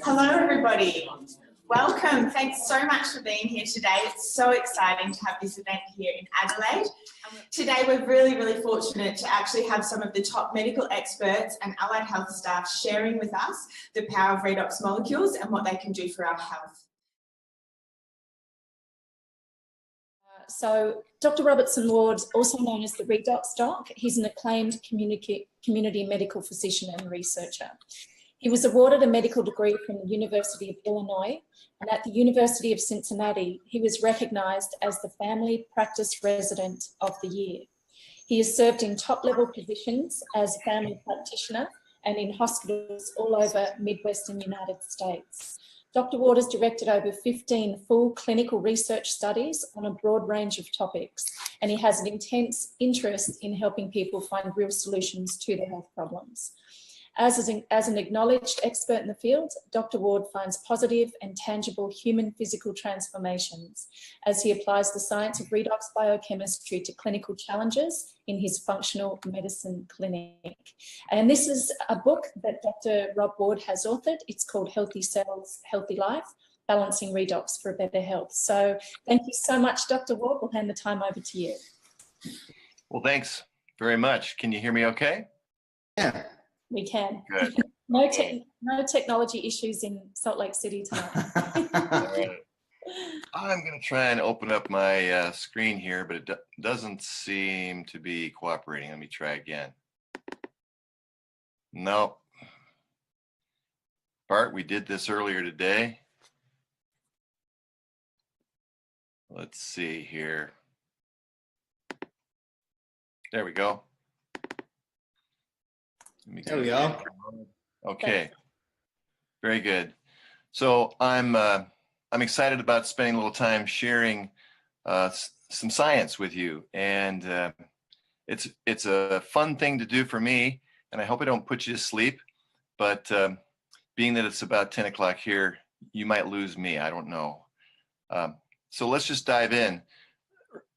Hello, everybody. Welcome. Thanks so much for being here today. It's so exciting to have this event here in Adelaide. Today, we're really fortunate to actually have some of the top medical experts and allied health staff sharing with us the power of redox molecules and what they can do for our health. So Dr. Robertson Ward, also known as the Redox Doc, he's an acclaimed community medical physician and researcher. He was awarded a medical degree from the University of Illinois, and at the University of Cincinnati, he was recognised as the Family Practice Resident of the Year. He has served in top-level positions as family practitioner and in hospitals all over Midwestern United States. Dr. Ward has directed over 15 full clinical research studies on a broad range of topics, and he has an intense interest in helping people find real solutions to their health problems. As an acknowledged expert in the field, Dr. Ward finds positive and tangible human physical transformations as he applies the science of redox biochemistry to clinical challenges in his functional medicine clinic. And this is a book that Dr. Rob Ward has authored. It's called Healthy Cells, Healthy Life, Balancing Redox for Better Health. So thank you so much, Dr. Ward. We'll hand the time over to you. Well, thanks very much. Can you hear me okay? Yeah. We can. Good. No technology issues in Salt Lake City tonight. Right. I'm going to try and open up my screen here, but it doesn't seem to be cooperating. Let me try again. No. Bart, we did this earlier today. Let's see here. There we go. There we go. Okay, very good. So I'm excited about spending a little time sharing some science with you, and it's a fun thing to do for me, and I hope I don't put you to sleep. But being that it's about 10 o'clock here, you might lose me. I don't know. So let's just dive in.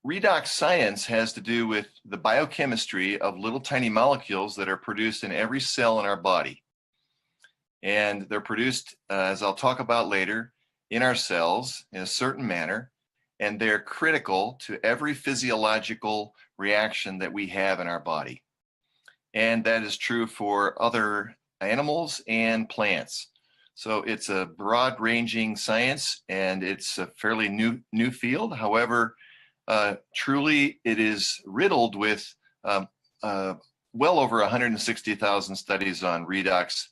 Redox science has to do with the biochemistry of little tiny molecules that are produced in every cell in our body. And they're produced, as I'll talk about later, in our cells in a certain manner, and they're critical to every physiological reaction that we have in our body. And that is true for other animals and plants. So it's a broad-ranging science, and it's a fairly new field. However, truly, it is riddled with well over 160,000 studies on redox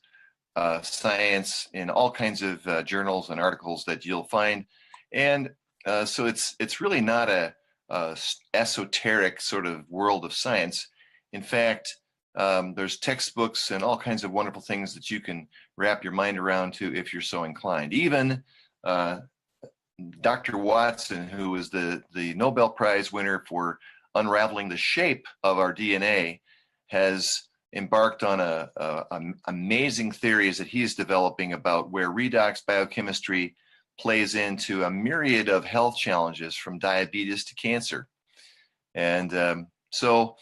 science in all kinds of journals and articles that you'll find. And so it's really not a esoteric sort of world of science. In fact, there's textbooks and all kinds of wonderful things that you can wrap your mind around to if you're so inclined. Even Dr. Watson, who was the Nobel Prize winner for unraveling the shape of our DNA, has embarked on amazing theories that he's developing about where redox biochemistry plays into a myriad of health challenges, from diabetes to cancer. And so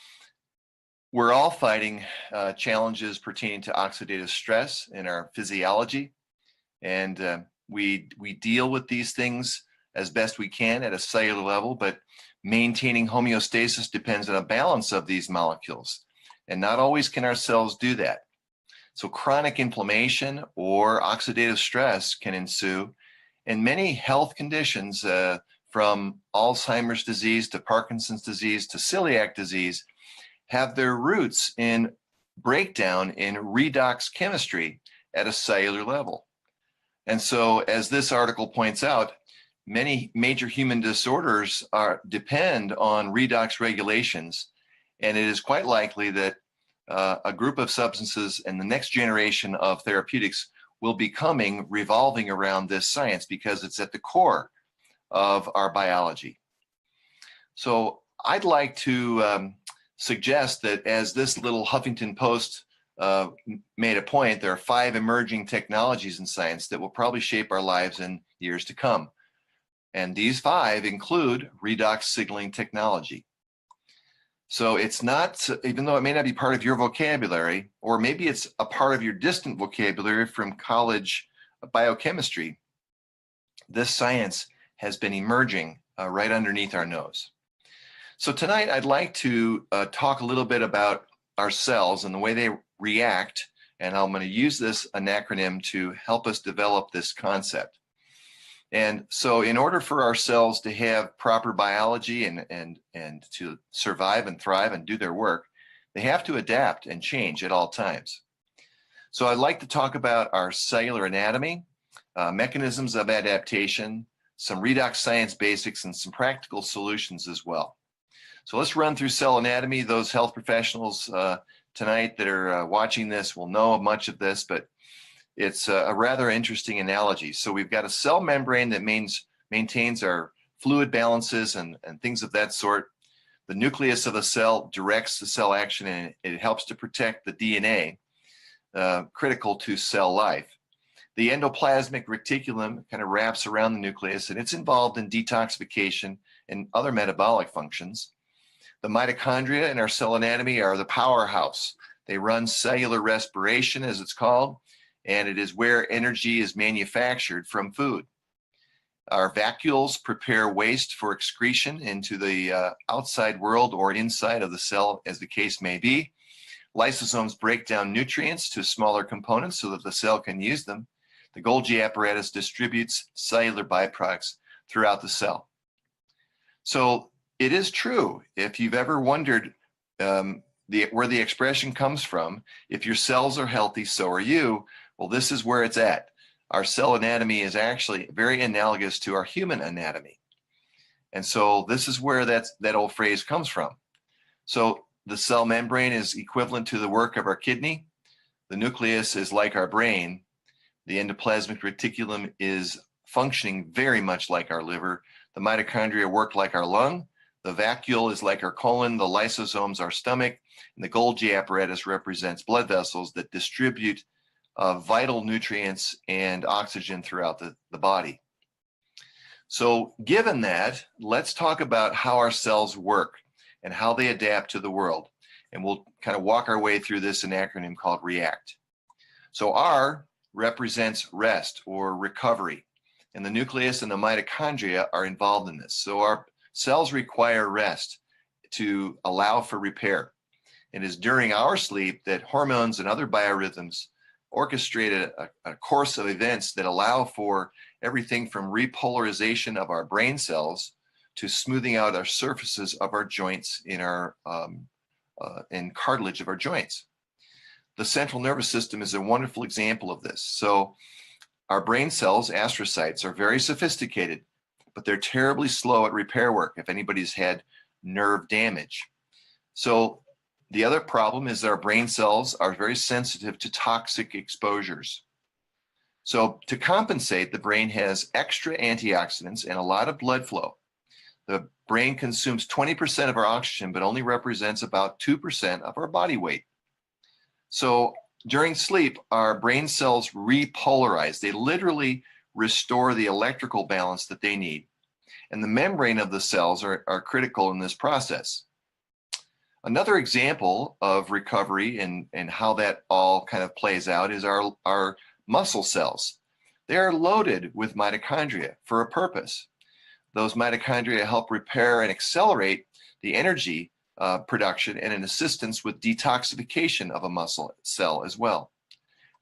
we're all fighting challenges pertaining to oxidative stress in our physiology, and we deal with these things as best we can at a cellular level, but maintaining homeostasis depends on a balance of these molecules, and not always can our cells do that. So chronic inflammation or oxidative stress can ensue, and many health conditions, from Alzheimer's disease to Parkinson's disease to celiac disease, have their roots in breakdown in redox chemistry at a cellular level. And so, as this article points out, many major human disorders depend on redox regulations, and it is quite likely that a group of substances and the next generation of therapeutics will be coming revolving around this science, because it's at the core of our biology. So I'd like to suggest that, as this little Huffington Post made a point, there are 5 emerging technologies in science that will probably shape our lives in years to come. And these 5 include redox signaling technology. So it's not, even though it may not be part of your vocabulary, or maybe it's a part of your distant vocabulary from college biochemistry, this science has been emerging right underneath our nose. So tonight I'd like to talk a little bit about our cells and the way they react, and I'm going to use this an acronym to help us develop this concept. And so in order for our cells to have proper biology and to survive and thrive and do their work, they have to adapt and change at all times. So I'd like to talk about our cellular anatomy, mechanisms of adaptation, some redox science basics, and some practical solutions as well. So let's run through cell anatomy. Those health professionals tonight that are watching this will know much of this, but it's a rather interesting analogy. So we've got a cell membrane that maintains our fluid balances and things of that sort. The nucleus of the cell directs the cell action, and it helps to protect the DNA, critical to cell life. The endoplasmic reticulum kind of wraps around the nucleus, and it's involved in detoxification and other metabolic functions. The mitochondria in our cell anatomy are the powerhouse. They run cellular respiration, as it's called, and it is where energy is manufactured from food. Our vacuoles prepare waste for excretion into the outside world or inside of the cell, as the case may be. Lysosomes break down nutrients to smaller components so that the cell can use them. The Golgi apparatus distributes cellular byproducts throughout the cell. So it is true, if you've ever wondered where the expression comes from, if your cells are healthy, so are you. Well, this is where it's at. Our cell anatomy is actually very analogous to our human anatomy. And so this is where that old phrase comes from. So the cell membrane is equivalent to the work of our kidney. The nucleus is like our brain. The endoplasmic reticulum is functioning very much like our liver. The mitochondria work like our lung. The vacuole is like our colon. The lysosomes our stomach. And the Golgi apparatus represents blood vessels that distribute vital nutrients and oxygen throughout the body. So given that, let's talk about how our cells work and how they adapt to the world. And we'll kind of walk our way through this in an acronym called REACT. So R represents rest or recovery, and the nucleus and the mitochondria are involved in this. So our cells require rest to allow for repair. It is during our sleep that hormones and other biorhythms orchestrate a course of events that allow for everything from repolarization of our brain cells to smoothing out our surfaces of our joints in our in cartilage of our joints. The central nervous system is a wonderful example of this. So our brain cells, astrocytes, are very sophisticated, but they're terribly slow at repair work if anybody's had nerve damage. So the other problem is that our brain cells are very sensitive to toxic exposures. So to compensate, the brain has extra antioxidants and a lot of blood flow. The brain consumes 20% of our oxygen, but only represents about 2% of our body weight. So during sleep, our brain cells repolarize. They literally restore the electrical balance that they need. And the membrane of the cells are critical in this process. Another example of recovery and how that all kind of plays out is our muscle cells. They are loaded with mitochondria for a purpose. Those mitochondria help repair and accelerate the energy production and an assistance with detoxification of a muscle cell as well.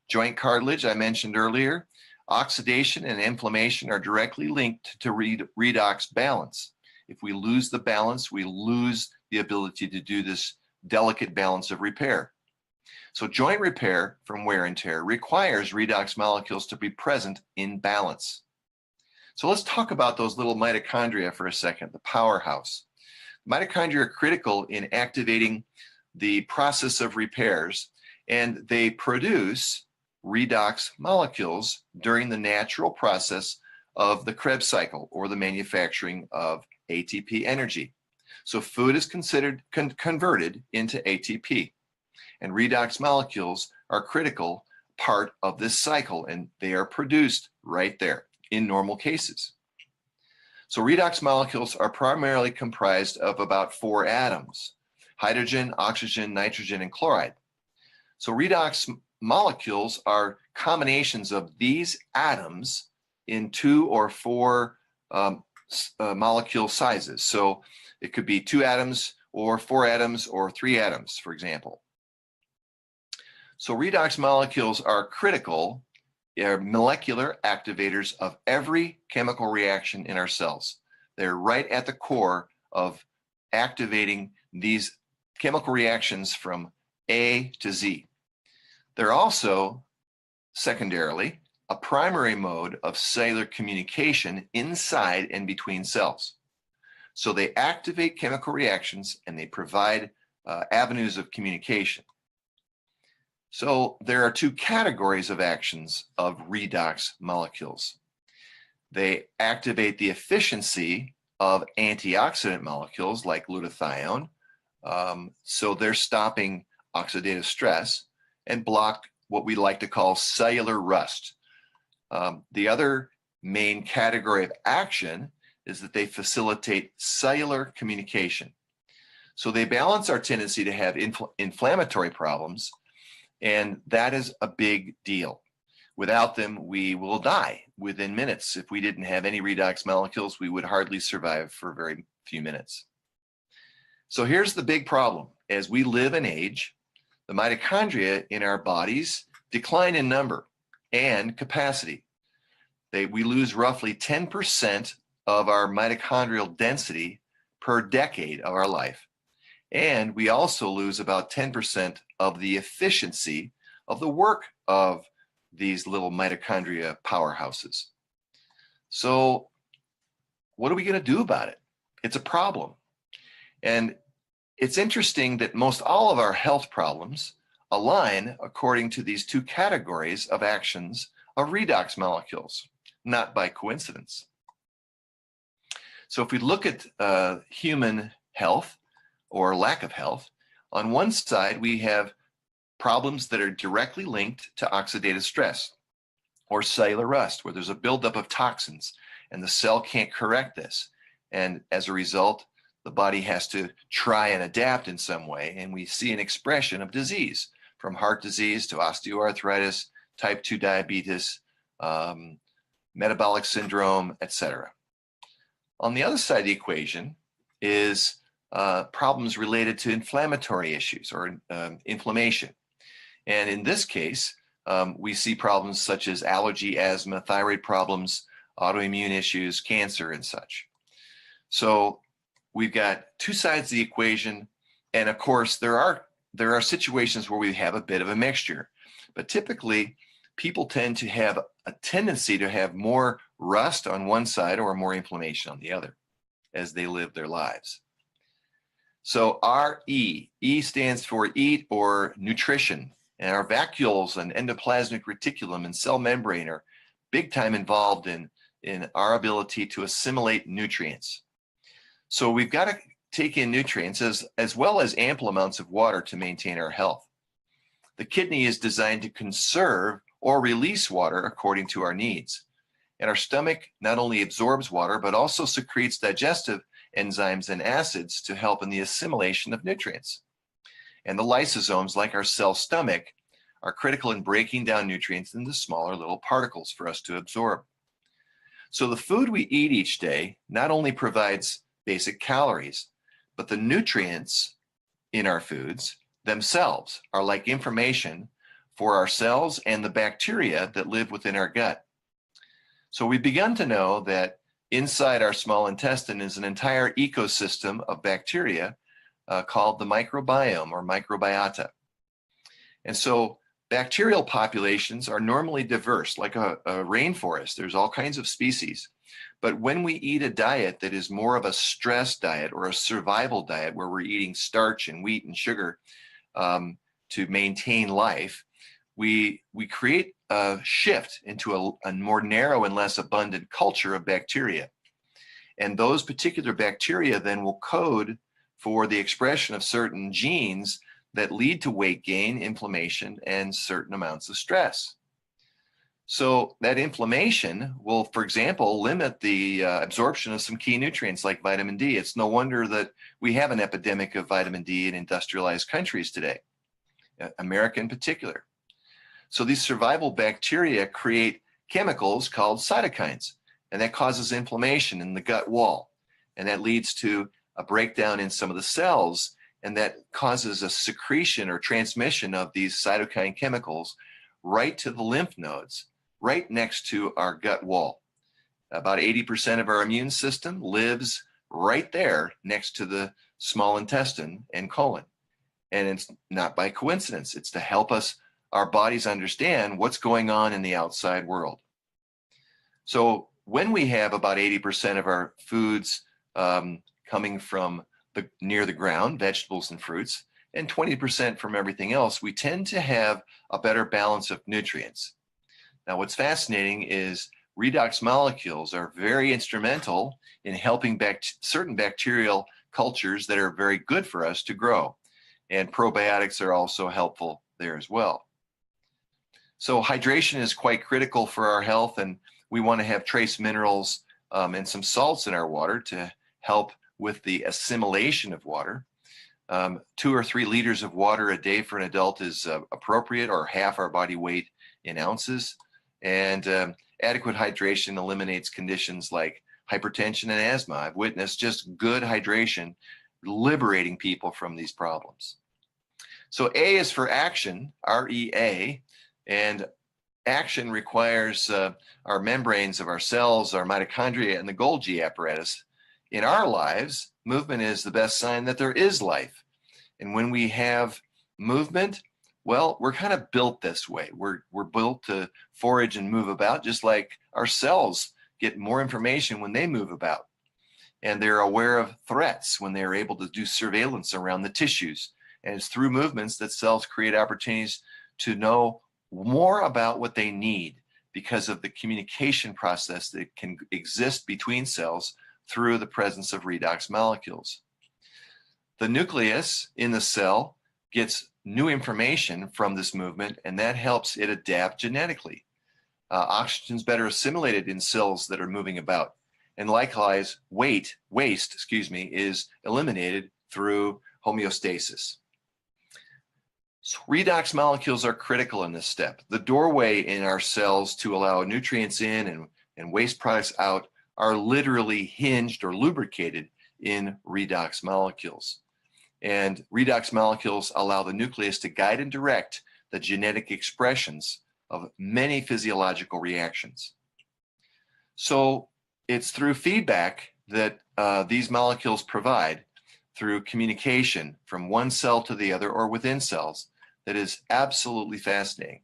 Joint cartilage, I mentioned earlier, oxidation and inflammation are directly linked to redox balance. If we lose the balance, we lose the ability to do this delicate balance of repair. So joint repair from wear and tear requires redox molecules to be present in balance. So let's talk about those little mitochondria for a second, the powerhouse. Mitochondria are critical in activating the process of repairs, and they produce redox molecules during the natural process of the Krebs cycle, or the manufacturing of ATP energy. So food is considered converted into ATP, and redox molecules are a critical part of this cycle, and they are produced right there in normal cases. So redox molecules are primarily comprised of about 4 atoms. hydrogen, oxygen, nitrogen, and chloride. So redox molecules are combinations of these atoms in 2 or 4 molecule sizes. So it could be 2 atoms or 4 atoms or 3 atoms, for example. So redox molecules are critical. They're molecular activators of every chemical reaction in our cells. They're right at the core of activating these chemical reactions from A to Z. They're also, secondarily, a primary mode of cellular communication inside and between cells. So they activate chemical reactions and they provide avenues of communication. So there are 2 categories of actions of redox molecules. They activate the efficiency of antioxidant molecules like glutathione. So they're stopping oxidative stress and block what we like to call cellular rust. The other main category of action is that they facilitate cellular communication. So they balance our tendency to have inflammatory problems, and that is a big deal. Without them, we will die within minutes. If we didn't have any redox molecules, we would hardly survive for very few minutes. So here's the big problem. As we live and age, the mitochondria in our bodies decline in number and capacity. We lose roughly 10% of our mitochondrial density per decade of our life. And we also lose about 10% of the efficiency of the work of these little mitochondria powerhouses. So what are we going to do about it? It's a problem. And it's interesting that most all of our health problems align according to these 2 categories of actions of redox molecules, not by coincidence. So if we look at human health or lack of health, on one side we have problems that are directly linked to oxidative stress or cellular rust, where there's a buildup of toxins and the cell can't correct this. And as a result, the body has to try and adapt in some way, and we see an expression of disease, from heart disease to osteoarthritis, type 2 diabetes, metabolic syndrome, etc. On the other side of the equation is problems related to inflammatory issues or inflammation. And in this case, we see problems such as allergy, asthma, thyroid problems, autoimmune issues, cancer, and such. So we've got 2 sides of the equation. And of course, there are situations where we have a bit of a mixture. But typically, people tend to have a tendency to have more rust on one side or more inflammation on the other as they live their lives. So RE, E stands for eat or nutrition. And our vacuoles and endoplasmic reticulum and cell membrane are big time involved in our ability to assimilate nutrients. So we've got to take in nutrients as well as ample amounts of water to maintain our health. The kidney is designed to conserve or release water according to our needs. And our stomach not only absorbs water, but also secretes digestive enzymes and acids to help in the assimilation of nutrients. And the lysosomes, like our cell stomach, are critical in breaking down nutrients into smaller little particles for us to absorb. So the food we eat each day not only provides basic calories, but the nutrients in our foods themselves are like information for our cells and the bacteria that live within our gut. So we've begun to know that inside our small intestine is an entire ecosystem of bacteria called the microbiome or microbiota. And so bacterial populations are normally diverse, like a rainforest. There's all kinds of species. But when we eat a diet that is more of a stress diet or a survival diet, where we're eating starch and wheat and sugar to maintain life, we create a shift into a more narrow and less abundant culture of bacteria. And those particular bacteria then will code for the expression of certain genes that lead to weight gain, inflammation, and certain amounts of stress. So that inflammation will, for example, limit the absorption of some key nutrients like vitamin D. It's no wonder that we have an epidemic of vitamin D in industrialized countries today, America in particular. So these survival bacteria create chemicals called cytokines, and that causes inflammation in the gut wall. And that leads to a breakdown in some of the cells, and that causes a secretion or transmission of these cytokine chemicals right to the lymph nodes, right next to our gut wall. About 80% of our immune system lives right there next to the small intestine and colon. And it's not by coincidence. It's to help us, our bodies, understand what's going on in the outside world. So when we have about 80% of our foods coming from near the ground, vegetables and fruits, and 20% from everything else, we tend to have a better balance of nutrients. Now, what's fascinating is redox molecules are very instrumental in helping certain bacterial cultures that are very good for us to grow. And probiotics are also helpful there as well. So hydration is quite critical for our health, and we want to have trace minerals and some salts in our water to help with the assimilation of water. 2 or 3 liters of water a day for an adult is appropriate, or half our body weight in ounces. And adequate hydration eliminates conditions like hypertension and asthma. I've witnessed just good hydration liberating people from these problems. So A is for action, REA, and action requires our membranes of our cells, our mitochondria, and the Golgi apparatus. In our lives, movement is the best sign that there is life. And when we have movement, well, we're kind of built this way. We're built to forage and move about, just like our cells get more information when they move about. And they're aware of threats when they're able to do surveillance around the tissues. And it's through movements that cells create opportunities to know more about what they need because of the communication process that can exist between cells through the presence of redox molecules. The nucleus in the cell gets new information from this movement, and that helps it adapt genetically. Oxygen is better assimilated in cells that are moving about. And likewise, waste, is eliminated through homeostasis. So redox molecules are critical in this step. The doorway in our cells to allow nutrients in and waste products out are literally hinged or lubricated in redox molecules. And redox molecules allow the nucleus to guide and direct the genetic expressions of many physiological reactions. So it's through feedback that these molecules provide through communication from one cell to the other or within cells that is absolutely fascinating.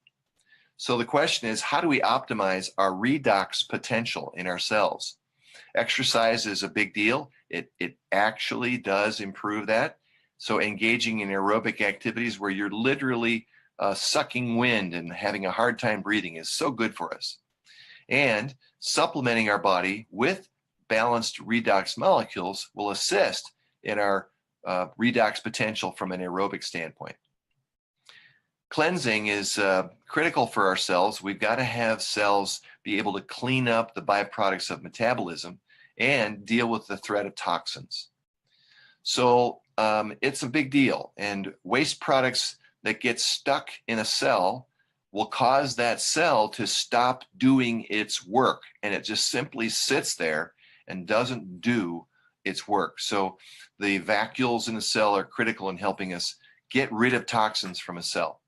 So the question is, how do we optimize our redox potential in our cells? Exercise is a big deal. It actually does improve that. So engaging in aerobic activities where you're literally sucking wind and having a hard time breathing is so good for us. And supplementing our body with balanced redox molecules will assist in our redox potential from an aerobic standpoint. Cleansing is critical for our cells. We've got to have cells be able to clean up the byproducts of metabolism and deal with the threat of toxins. So it's a big deal, and waste products that get stuck in a cell will cause that cell to stop doing its work, and it just simply sits there and doesn't do its work. So the vacuoles in the cell are critical in helping us get rid of toxins from a cell.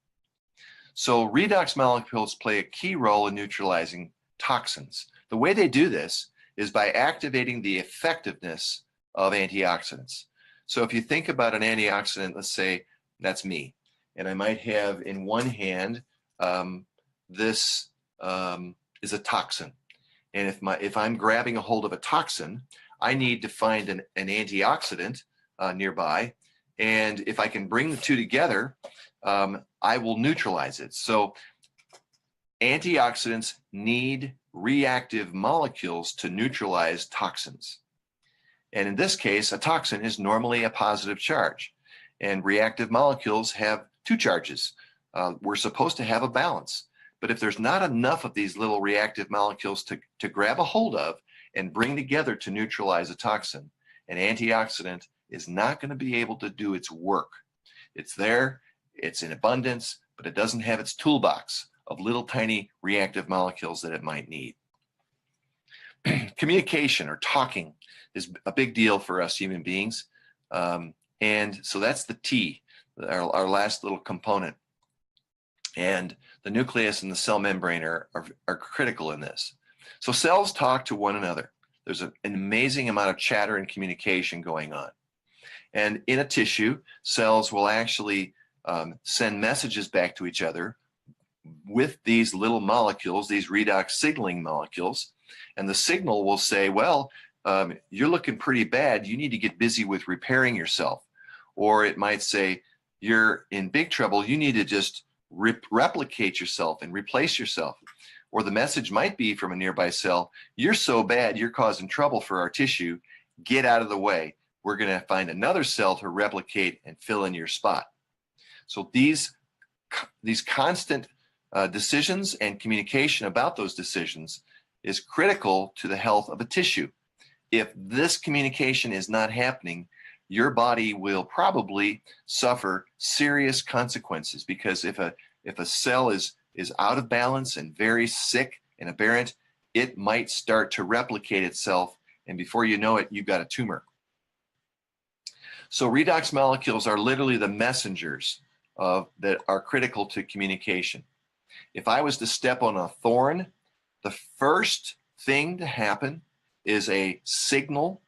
So redox molecules play a key role in neutralizing toxins. The way they do this is by activating the effectiveness of antioxidants. So if you think about an antioxidant, let's say that's me, and I might have in one hand, this is a toxin. And if I'm grabbing a hold of a toxin, I need to find an antioxidant nearby. And if I can bring the two together, I will neutralize it. So antioxidants need reactive molecules to neutralize toxins. And in this case, a toxin is normally a positive charge, and reactive molecules have 2 charges. We're supposed to have a balance, But if there's not enough of these little reactive molecules to grab a hold of and bring together to neutralize a toxin, an antioxidant is not going to be able to do its work. It's there, it's in abundance, but it doesn't have its toolbox of little tiny reactive molecules that it might need. Communication or talking is a big deal for us human beings. And so that's the T, our last little component. And the nucleus and the cell membrane are critical in this. So cells talk to one another. There's an amazing amount of chatter and communication going on. And in a tissue, cells will actually send messages back to each other with these little molecules, these redox signaling molecules. And the signal will say, well, you're looking pretty bad. You need to get busy with repairing yourself. Or it might say, you're in big trouble. You need to just replicate yourself and replace yourself. Or the message might be from a nearby cell, you're so bad, you're causing trouble for our tissue. Get out of the way. We're going to find another cell to replicate and fill in your spot. So these constant decisions and communication about those decisions is critical to the health of a tissue. If this communication is not happening, your body will probably suffer serious consequences, because if a cell is out of balance and very sick and aberrant, it might start to replicate itself, and before you know it, you've got a tumor. So redox molecules are literally the messengers that are critical to communication. If I was to step on a thorn, the first thing to happen is a signal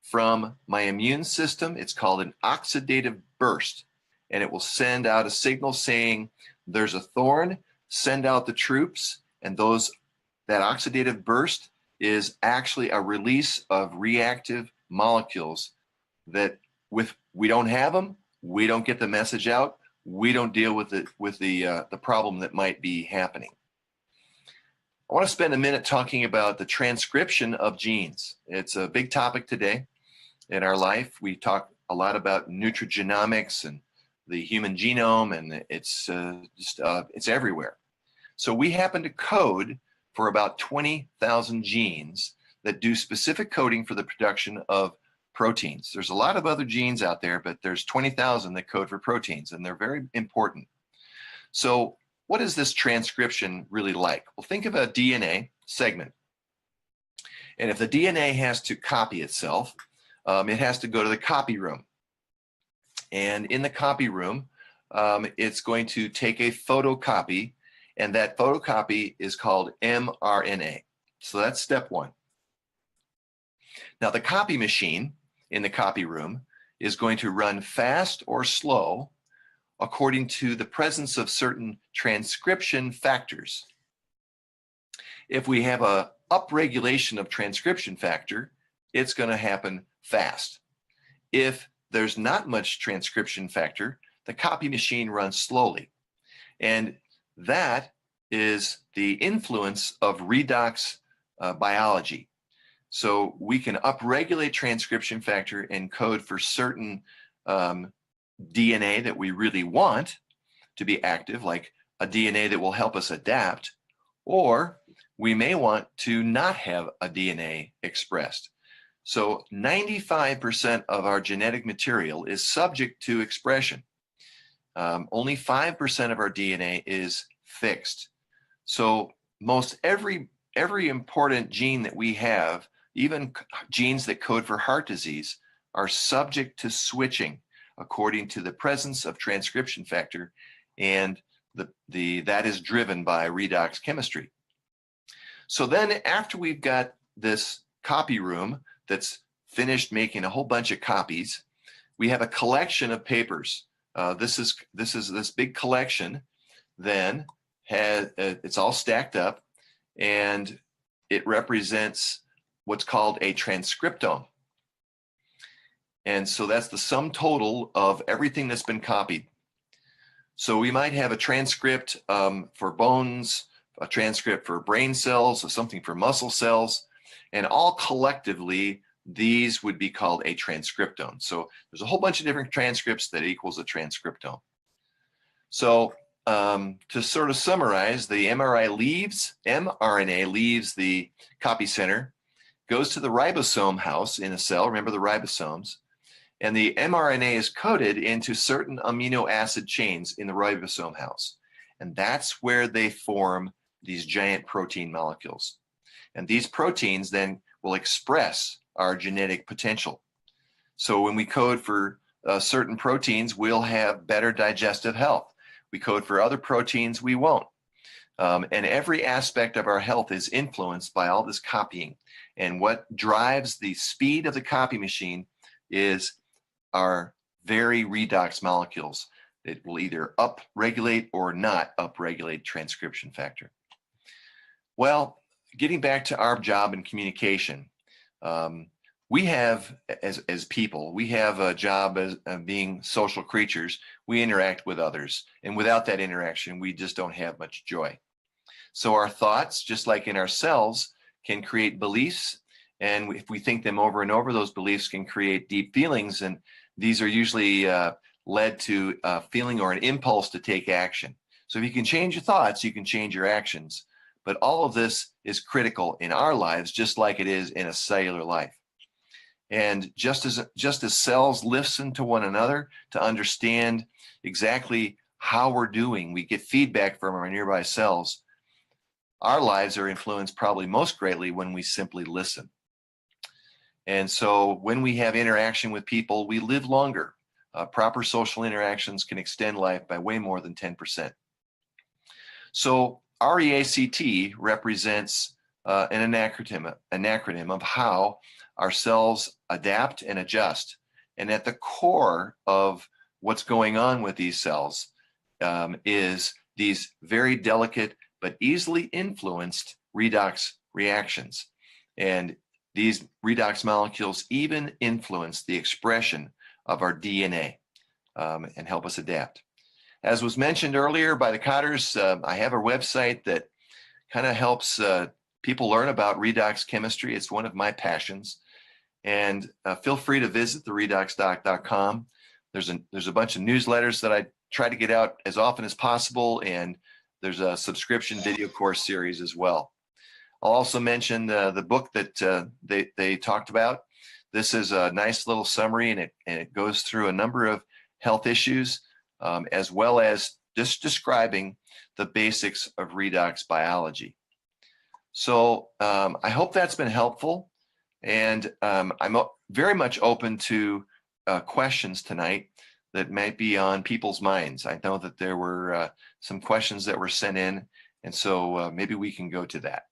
from my immune system. It's called an oxidative burst, and it will send out a signal saying there's a thorn, send out the troops, and that oxidative burst is actually a release of reactive molecules that we don't have them, we don't get the message out, we don't deal with the problem that might be happening. I want to spend a minute talking about the transcription of genes. It's a big topic today in our life. We talk a lot about nutrigenomics and the human genome, and it's everywhere. So we happen to code for about 20,000 genes that do specific coding for the production of proteins. There's a lot of other genes out there, but there's 20,000 that code for proteins, and they're very important. So what is this transcription really like? Well, think of a DNA segment. And if the DNA has to copy itself, it has to go to the copy room. And in the copy room, it's going to take a photocopy, and that photocopy is called mRNA. So that's step one. Now, the copy machine in the copy room is going to run fast or slow according to the presence of certain transcription factors. If we have a upregulation of transcription factor, it's going to happen fast. If there's not much transcription factor, the copy machine runs slowly. And that is the influence of redox biology. So we can upregulate transcription factor and code for certain DNA that we really want to be active, like a DNA that will help us adapt, or we may want to not have a DNA expressed. So 95% of our genetic material is subject to expression. Only 5% of our DNA is fixed. So most every important gene that we have, even genes that code for heart disease, are subject to switching according to the presence of transcription factor, and that is driven by redox chemistry. So then after we've got this copy room that's finished making a whole bunch of copies, we have a collection of papers. This big collection then it's all stacked up, and it represents what's called a transcriptome. And so that's the sum total of everything that's been copied. So we might have a transcript for bones, a transcript for brain cells, or something for muscle cells, and all collectively, these would be called a transcriptome. So there's a whole bunch of different transcripts that equals a transcriptome. So to sort of summarize, the mRNA leaves the copy center, goes to the ribosome house in a cell. Remember the ribosomes. And the mRNA is coded into certain amino acid chains in the ribosome house. And that's where they form these giant protein molecules. And these proteins then will express our genetic potential. So when we code for certain proteins, we'll have better digestive health. We code for other proteins, we won't. And every aspect of our health is influenced by all this copying. And what drives the speed of the copy machine is our very redox molecules. It will either upregulate or not upregulate transcription factor. Well, getting back to our job in communication, we have, as people, we have a job as being social creatures. We interact with others. And without that interaction, we just don't have much joy. So our thoughts, just like in our cells, can create beliefs. And if we think them over and over, those beliefs can create deep feelings. And these are usually led to a feeling or an impulse to take action. So if you can change your thoughts, you can change your actions. But all of this is critical in our lives, just like it is in a cellular life. And just as cells listen to one another to understand exactly how we're doing, we get feedback from our nearby cells. Our lives are influenced probably most greatly when we simply listen. And so when we have interaction with people, we live longer. Proper social interactions can extend life by way more than 10%. So REACT represents an acronym of how our cells adapt and adjust. And at the core of what's going on with these cells is these very delicate but easily influenced redox reactions. And these redox molecules even influence the expression of our DNA and help us adapt. As was mentioned earlier by the Cotters, I have a website that kind of helps people learn about redox chemistry. It's one of my passions. And feel free to visit theredoxdoc.com. There's a bunch of newsletters that I try to get out as often as possible, and there's a subscription video course series as well. I'll also mention the book that they talked about. This is a nice little summary, and it goes through a number of health issues, as well as just describing the basics of redox biology. So I hope that's been helpful, and I'm very much open to questions tonight that might be on people's minds. I know that there were some questions that were sent in, and so maybe we can go to that.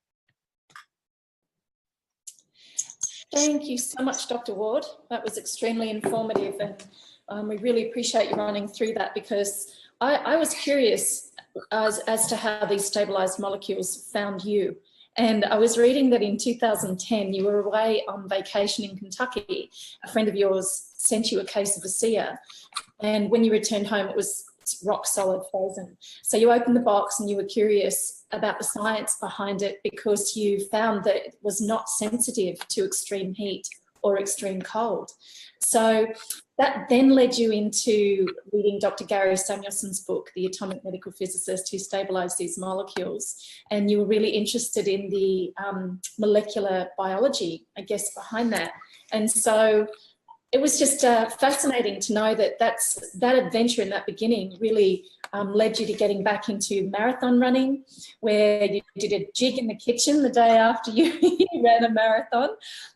Thank you so much, Dr. Ward. That was extremely informative, and we really appreciate you running through that, because I was curious as to how these stabilized molecules found you. And I was reading that in 2010, you were away on vacation in Kentucky. A friend of yours sent you a case of ASEA, and when you returned home, it was rock solid frozen. So you opened the box and you were curious about the science behind it, because you found that it was not sensitive to extreme heat or extreme cold. So that then led you into reading Dr. Gary Samuelson's book, The Atomic Medical Physicist Who Stabilized These Molecules. And you were really interested in the molecular biology, I guess, behind that. And so it was just fascinating to know that that adventure in that beginning really led you to getting back into marathon running, where you did a jig in the kitchen the day after you ran a marathon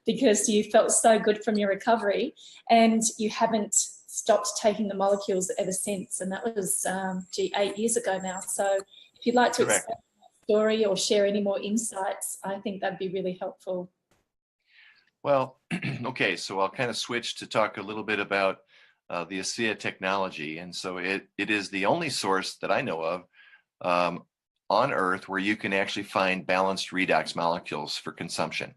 because you felt so good from your recovery, and you haven't stopped taking the molecules ever since. And that was, 8 years ago now. So if you'd like to explain that story or share any more insights, I think that'd be really helpful. Well, okay, so I'll kind of switch to talk a little bit about the ASEA technology. And so it is the only source that I know of on Earth where you can actually find balanced redox molecules for consumption.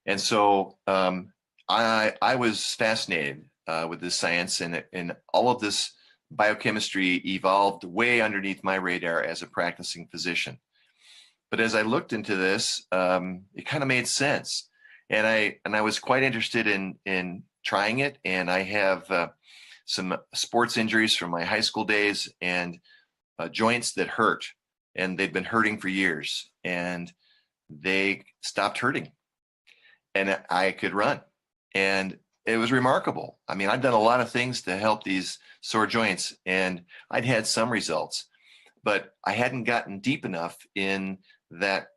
And so I was fascinated with this science, and all of this biochemistry evolved way underneath my radar as a practicing physician. But as I looked into this, it kind of made sense. And I was quite interested in trying it. And I have some sports injuries from my high school days. And joints that hurt, and they'd been hurting for years, and they stopped hurting, and I could run. And it was remarkable. I mean, I've done a lot of things to help these sore joints, and I'd had some results, but I hadn't gotten deep enough in that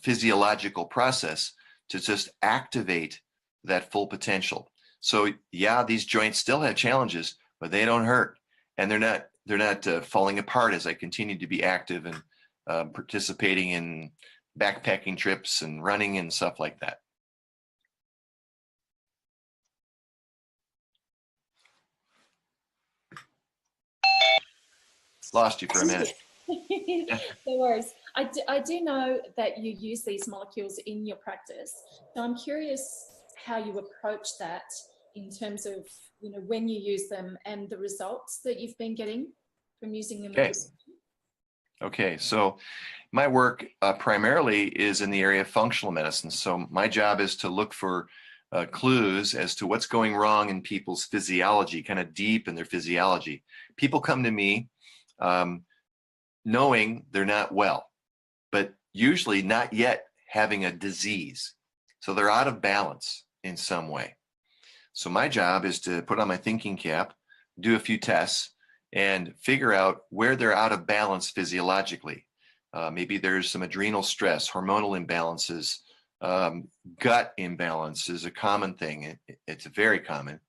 physiological process to just activate that full potential. So yeah, these joints still have challenges, but they don't hurt, and they're not falling apart as I continue to be active and participating in backpacking trips and running and stuff like that. Lost you for a minute. No worries. I do know that you use these molecules in your practice. So I'm curious how you approach that in terms of, you know, when you use them and the results that you've been getting from using them. Okay, so my work primarily is in the area of functional medicine. So my job is to look for clues as to what's going wrong in people's physiology, kind of deep in their physiology. People come to me knowing they're not well, but usually not yet having a disease. So they're out of balance in some way. So my job is to put on my thinking cap, do a few tests, and figure out where they're out of balance physiologically. Maybe there's some adrenal stress, hormonal imbalances, gut imbalance is a common thing. It's very common.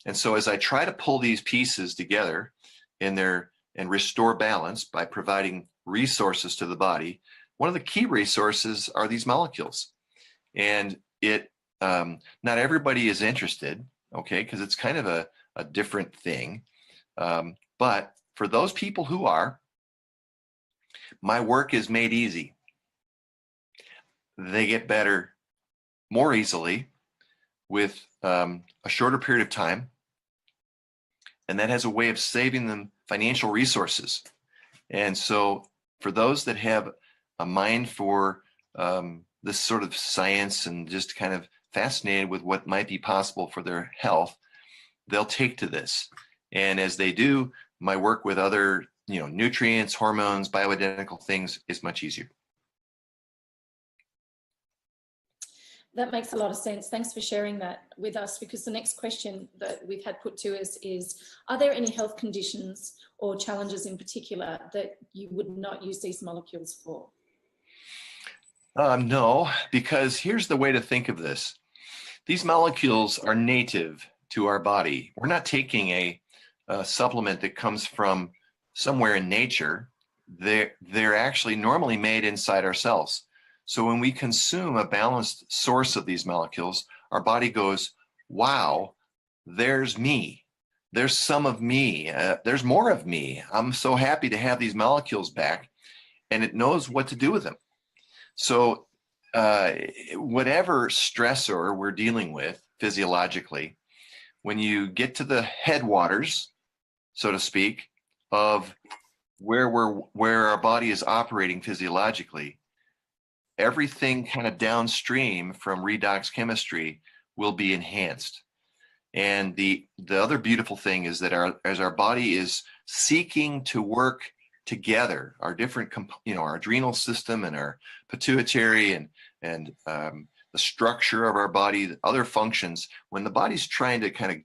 And so as I try to pull these pieces together and restore balance by providing resources to the body, one of the key resources are these molecules. And not everybody is interested, okay, because it's kind of a different thing. But for those people who are, my work is made easy. They get better more easily with a shorter period of time. And that has a way of saving them financial resources. And so for those that have a mind for this sort of science and just kind of fascinated with what might be possible for their health, they'll take to this. And as they do, my work with other, nutrients, hormones, bioidentical things is much easier. That makes a lot of sense. Thanks for sharing that with us, because the next question that we've had put to us is, are there any health conditions or challenges in particular that you would not use these molecules for? No, because here's the way to think of this. These molecules are native to our body. We're not taking a supplement that comes from somewhere in nature. They're actually normally made inside ourselves. So when we consume a balanced source of these molecules, our body goes, wow, there's me. There's some of me. There's more of me. I'm so happy to have these molecules back. And it knows what to do with them. So whatever stressor we're dealing with physiologically, when you get to the headwaters, so to speak, of where our body is operating physiologically, everything kind of downstream from redox chemistry will be enhanced. And the other beautiful thing is that as our body is seeking to work together, our different, our adrenal system and our pituitary and the structure of our body, other functions, when the body's trying to kind of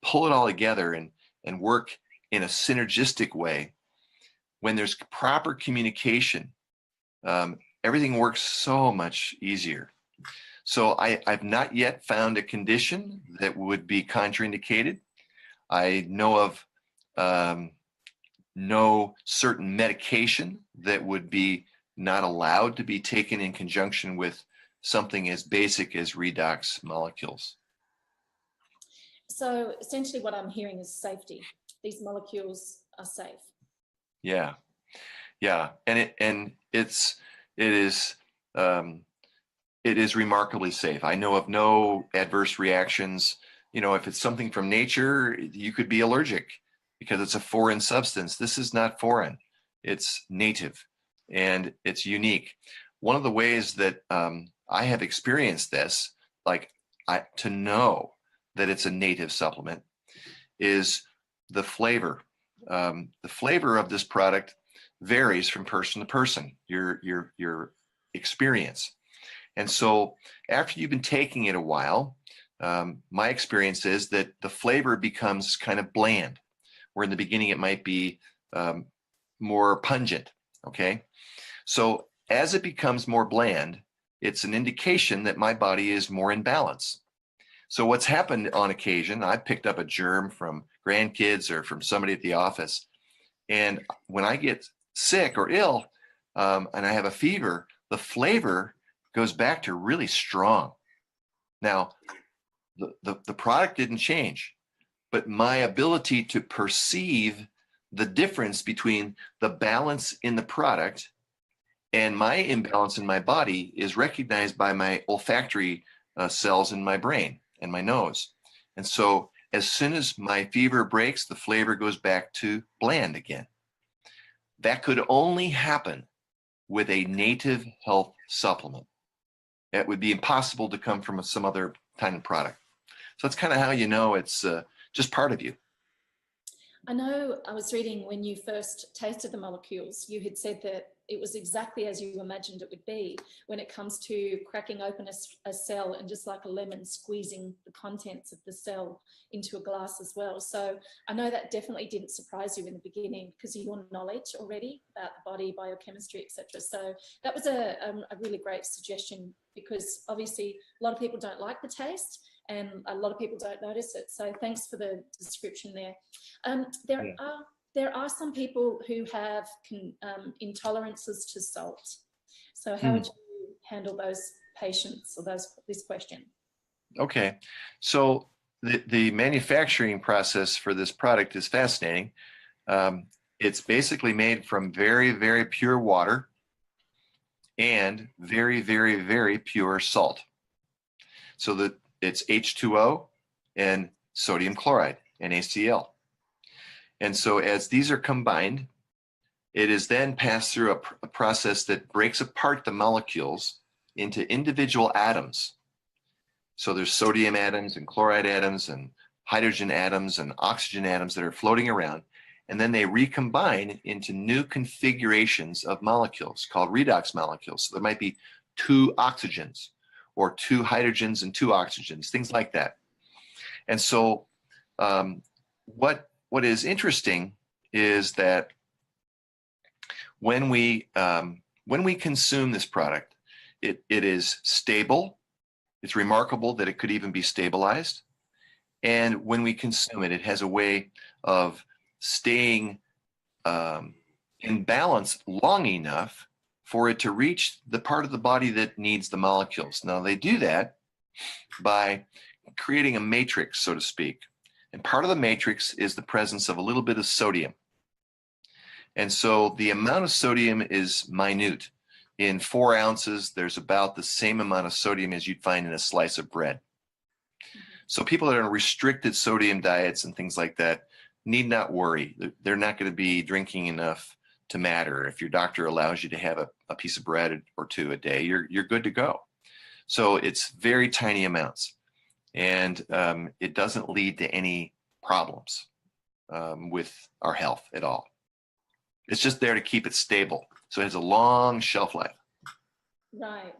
pull it all together and work in a synergistic way, when there's proper communication, everything works so much easier. So I've not yet found a condition that would be contraindicated. I know of no certain medication that would be not allowed to be taken in conjunction with something as basic as redox molecules. So essentially what I'm hearing is safety. These molecules are safe. Yeah. And it is remarkably safe. I know of no adverse reactions. If it's something from nature, you could be allergic because it's a foreign substance. This is not foreign. It's native and it's unique. One of the ways that I have experienced this, to know that it's a native supplement, is the flavor. the flavor of this product varies from person to person, your experience. And so after you've been taking it a while, my experience is that the flavor becomes kind of bland, where in the beginning it might be more pungent, okay? So as it becomes more bland, it's an indication that my body is more in balance. So what's happened on occasion, I picked up a germ from grandkids or from somebody at the office, and when I get sick or ill and I have a fever, the flavor goes back to really strong. Now, the product didn't change, but my ability to perceive the difference between the balance in the product and my imbalance in my body is recognized by my olfactory cells in my brain and my nose. And so as soon as my fever breaks, the flavor goes back to bland again. That could only happen with a native health supplement. It would be impossible to come from some other kind of product. So that's kind of how you know it's just part of you. I know I was reading when you first tasted the molecules, you had said that it was exactly as you imagined it would be when it comes to cracking open a cell and just like a lemon squeezing the contents of the cell into a glass as well. So I know that definitely didn't surprise you in the beginning because of your knowledge already about the body, biochemistry, etc. So that was a really great suggestion because obviously a lot of people don't like the taste and a lot of people don't notice it. So thanks for the description there. There are some people who have intolerances to salt. So how would you handle those patients or this question? Okay, so the manufacturing process for this product is fascinating. It's basically made from very, very pure water and very, very, very pure salt. So that it's H2O and sodium chloride, NaCl. And so as these are combined, it is then passed through a process that breaks apart the molecules into individual atoms. So there's sodium atoms and chloride atoms and hydrogen atoms and oxygen atoms that are floating around. And then they recombine into new configurations of molecules called redox molecules. So there might be 2 oxygens or 2 hydrogens and 2 oxygens, things like that. And so what is interesting is that when we consume this product, it is stable. It's remarkable that it could even be stabilized. And when we consume it, it has a way of staying in balance long enough for it to reach the part of the body that needs the molecules. Now, they do that by creating a matrix, so to speak. And part of the matrix is the presence of a little bit of sodium. And so the amount of sodium is minute. In 4 ounces, there's about the same amount of sodium as you'd find in a slice of bread. So people that are on restricted sodium diets and things like that need not worry. They're not going to be drinking enough to matter. If your doctor allows you to have a piece of bread or 2 a day, you're good to go. So it's very tiny amounts. And it doesn't lead to any problems with our health at all. It's just there to keep it stable. So it has a long shelf life. Right.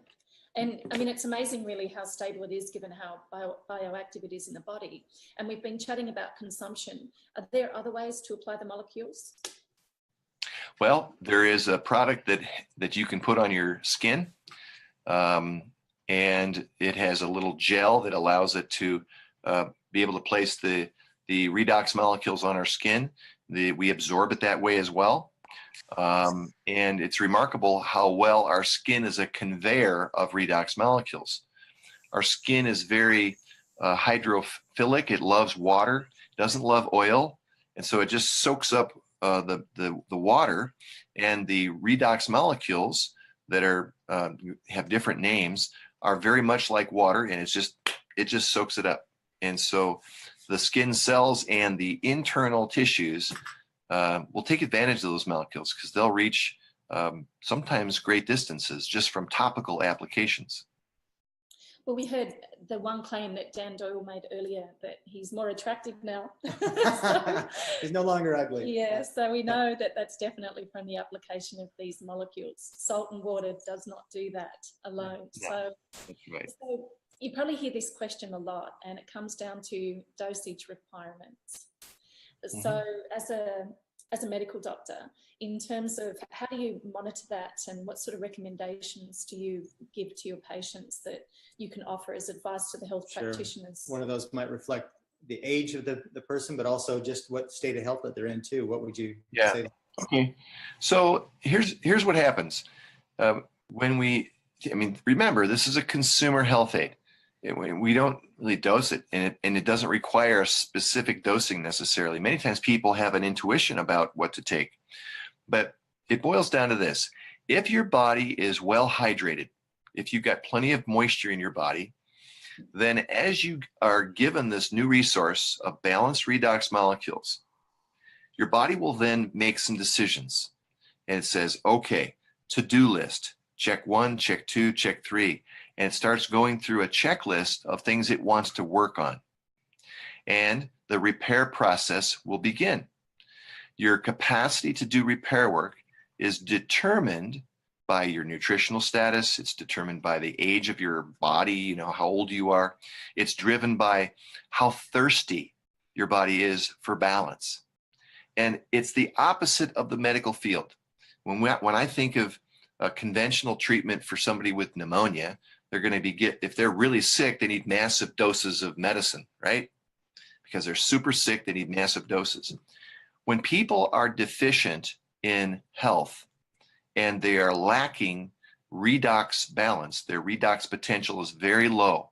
And I mean, it's amazing really how stable it is given how bioactive it is in the body. And we've been chatting about consumption. Are there other ways to apply the molecules? Well, there is a product that you can put on your skin. And it has a little gel that allows it to be able to place the redox molecules on our skin. We absorb it that way as well. And it's remarkable how well our skin is a conveyor of redox molecules. Our skin is very hydrophilic. It loves water, doesn't love oil. And so it just soaks up the water, and the redox molecules that are have different names are very much like water, and it just soaks it up. And so the skin cells and the internal tissues will take advantage of those molecules because they'll reach sometimes great distances just from topical applications. Well, we heard the one claim that Dan Doyle made earlier, that he's more attractive now. He's no longer ugly. Yeah, so we know that that's definitely from the application of these molecules. Salt and water does not do that alone. Yeah, so, that's right. so you probably hear this question a lot, and it comes down to dosage requirements. So as a medical doctor, in terms of how do you monitor that, and what sort of recommendations do you give to your patients that you can offer as advice to the health practitioners? One of those might reflect the age of the person, but also just what state of health that they're in too. What would you say? Okay. So here's what happens. Remember, this is a consumer health aid. We don't really dose it, and it doesn't require a specific dosing necessarily. Many times people have an intuition about what to take, but it boils down to this. If your body is well hydrated, if you've got plenty of moisture in your body, then as you are given this new resource of balanced redox molecules, your body will then make some decisions. And it says, okay, to-do list, check 1, check 2, check 3. And it starts going through a checklist of things it wants to work on. And the repair process will begin. Your capacity to do repair work is determined by your nutritional status. It's determined by the age of your body, how old you are. It's driven by how thirsty your body is for balance. And it's the opposite of the medical field. When I think of a conventional treatment for somebody with pneumonia, they're going to if they're really sick, they need massive doses of medicine, right? Because they're super sick, they need massive doses. When people are deficient in health and they are lacking redox balance, their redox potential is very low.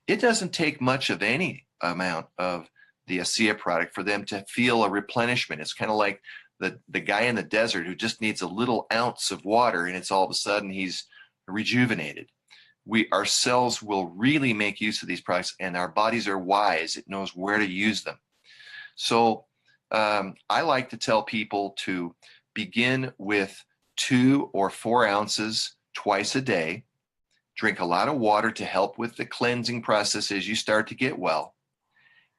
It doesn't take much of any amount of the ASEA product for them to feel a replenishment. It's kind of like the guy in the desert who just needs a little ounce of water, and it's all of a sudden he's rejuvenated. Our cells will really make use of these products, and our bodies are wise. It knows where to use them. So I like to tell people to begin with 2 or 4 ounces twice a day. Drink a lot of water to help with the cleansing process as you start to get well,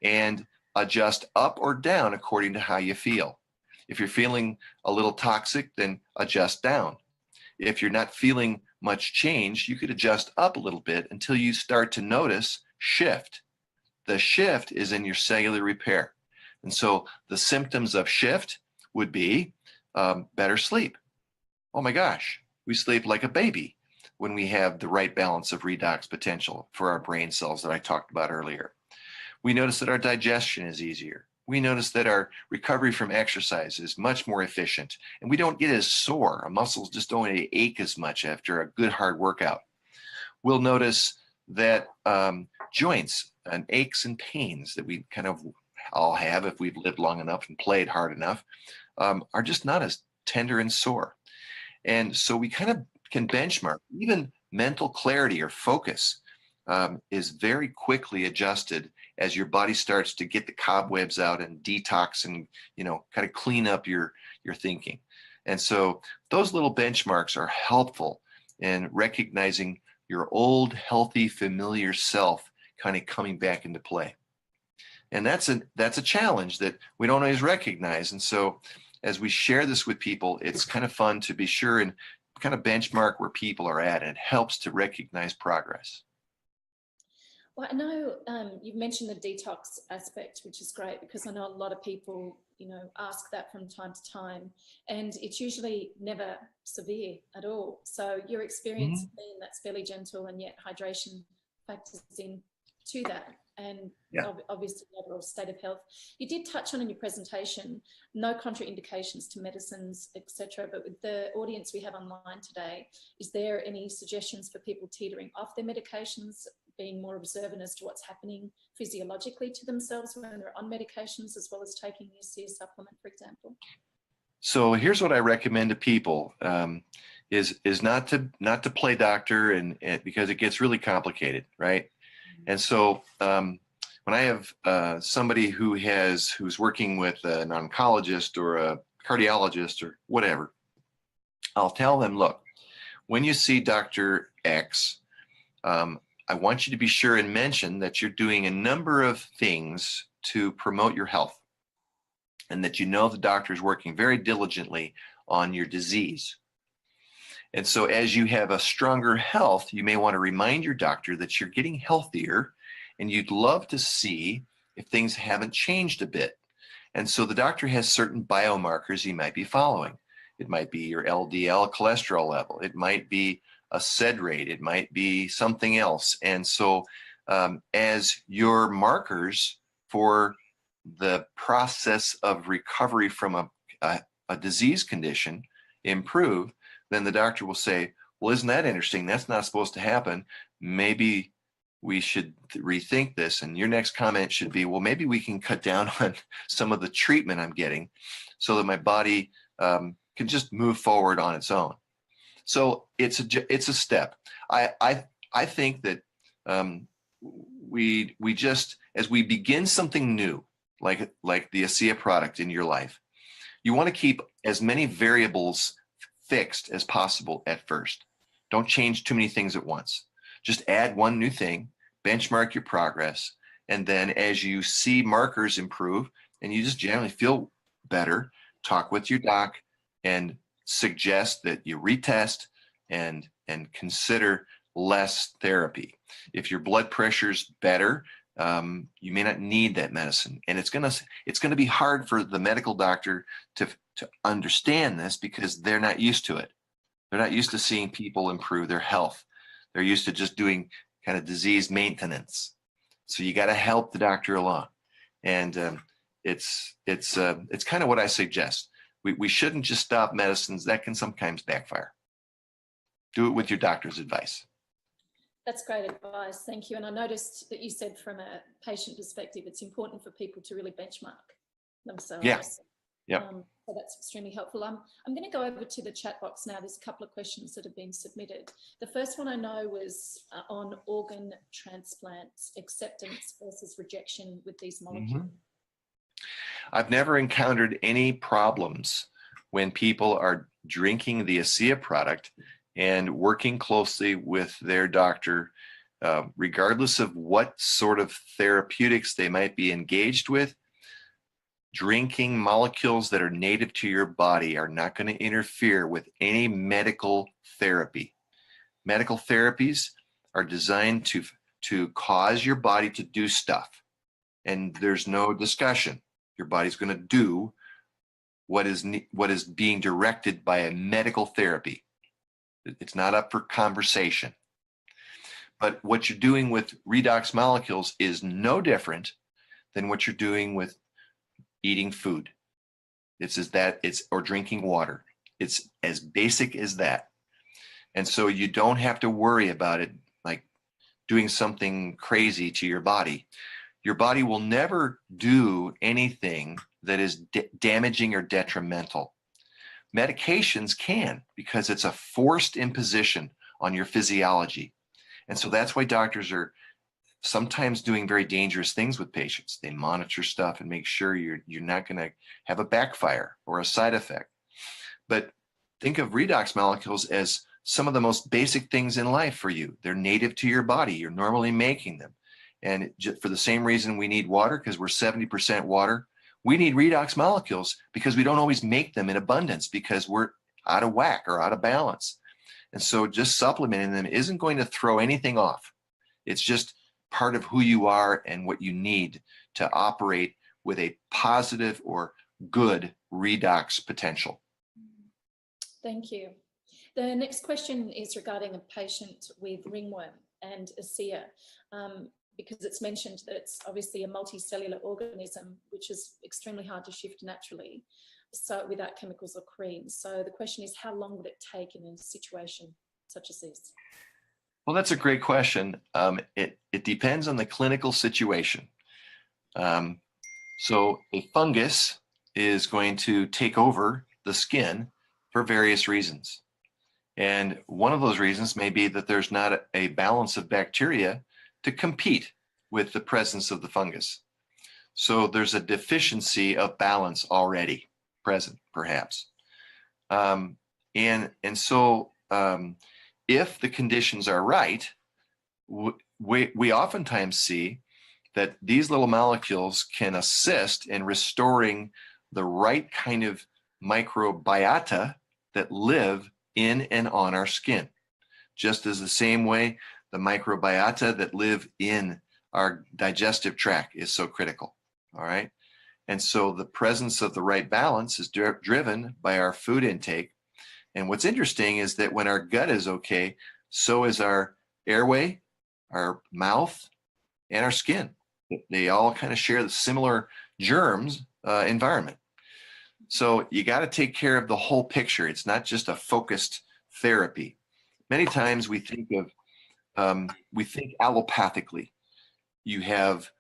and adjust up or down according to how you feel. If you're feeling a little toxic, then adjust down. If you're not feeling much change, you could adjust up a little bit until you start to notice shift. The shift is in your cellular repair. And so the symptoms of shift would be better sleep. Oh my gosh, we sleep like a baby when we have the right balance of redox potential for our brain cells that I talked about earlier. We notice that our digestion is easier. We notice that our recovery from exercise is much more efficient, and we don't get as sore. Our muscles just don't ache as much after a good hard workout. We'll notice that joints and aches and pains that we kind of all have if we've lived long enough and played hard enough are just not as tender and sore. And so we kind of can benchmark. Even mental clarity or focus is very quickly adjusted as your body starts to get the cobwebs out and detox and, kind of clean up your thinking. And so those little benchmarks are helpful in recognizing your old, healthy, familiar self kind of coming back into play. And that's a challenge that we don't always recognize. And so as we share this with people, it's kind of fun to be sure and kind of benchmark where people are at, and it helps to recognize progress. Well, I know you've mentioned the detox aspect, which is great, because I know a lot of people, ask that from time to time, and it's usually never severe at all. So your experience being that's fairly gentle, and yet hydration factors in to that, and obviously the overall state of health. You did touch on in your presentation, no contraindications to medicines, etc. But with the audience we have online today, is there any suggestions for people teetering off their medications, being more observant as to what's happening physiologically to themselves when they're on medications, as well as taking the ASEA supplement, for example? So here's what I recommend to people: is not to play doctor, and because it gets really complicated, right? And so when I have somebody who's working with an oncologist or a cardiologist or whatever, I'll tell them, look, when you see Dr. X, I want you to be sure and mention that you're doing a number of things to promote your health, and that you know the doctor is working very diligently on your disease. And so as you have a stronger health, you may want to remind your doctor that you're getting healthier, and you'd love to see if things haven't changed a bit. And so the doctor has certain biomarkers he might be following. It might be your LDL cholesterol level. It might be a SED rate. It might be something else. And so as your markers for the process of recovery from a disease condition improve, then the doctor will say, well, isn't that interesting? That's not supposed to happen. Maybe we should rethink this. And your next comment should be, well, maybe we can cut down on some of the treatment I'm getting so that my body can just move forward on its own. So it's a step. I think that we just, as we begin something new, like the ASEA product in your life, you want to keep as many variables fixed as possible at first. Don't change too many things at once. Just add one new thing, benchmark your progress, and then as you see markers improve and you just generally feel better, talk with your doc and suggest that you retest and consider less therapy. If your blood pressure's better, you may not need that medicine. And it's gonna be hard for the medical doctor to understand this because they're not used to it. They're not used to seeing people improve their health. They're used to just doing kind of disease maintenance. So you got to help the doctor along. And it's kind of what I suggest. We shouldn't just stop medicines. That can sometimes backfire. Do it with your doctor's advice. That's great advice. Thank you. And I noticed that you said from a patient perspective, it's important for people to really benchmark themselves. Yeah. Yep. So that's extremely helpful. I'm going to go over to the chat box now. There's a couple of questions that have been submitted. The first one I know was on organ transplants, acceptance versus rejection with these molecules. Mm-hmm. I've never encountered any problems when people are drinking the ASEA product and working closely with their doctor, regardless of what sort of therapeutics they might be engaged with. Drinking molecules that are native to your body are not going to interfere with any medical therapy. Medical therapies are designed to cause your body to do stuff. And there's no discussion. Your body's going to do what is being directed by a medical therapy. It's not up for conversation. But what you're doing with redox molecules is no different than what you're doing with eating food. Or drinking water. It's as basic as that. And so you don't have to worry about it like doing something crazy to your body. Your body will never do anything that is damaging or detrimental. Medications can, because it's a forced imposition on your physiology. And so that's why doctors are sometimes doing very dangerous things with patients. They monitor stuff and make sure you're not going to have a backfire or a side effect. But think of redox molecules as some of the most basic things in life for you. They're native to your body. You're normally making them. And for the same reason we need water, because we're 70% water, we need redox molecules because we don't always make them in abundance because we're out of whack or out of balance. And so just supplementing them isn't going to throw anything off. It's just part of who you are and what you need to operate with a positive or good redox potential. Thank you. The next question is regarding a patient with ringworm and ASEA, because it's mentioned that it's obviously a multicellular organism, which is extremely hard to shift naturally, so without chemicals or creams. So the question is, how long would it take in a situation such as this? Well, that's a great question. It depends on the clinical situation. So a fungus is going to take over the skin for various reasons. And one of those reasons may be that there's not a balance of bacteria to compete with the presence of the fungus. So there's a deficiency of balance already present, perhaps. And so if the conditions are right, we oftentimes see that these little molecules can assist in restoring the right kind of microbiota that live in and on our skin. Just as the same way the microbiota that live in our digestive tract is so critical, all right? And so the presence of the right balance is driven by our food intake. And what's interesting is that when our gut is okay, so is our airway, our mouth, and our skin. They all kind of share the similar germs environment. So you got to take care of the whole picture. It's not just a focused therapy. Many times we think allopathically. You have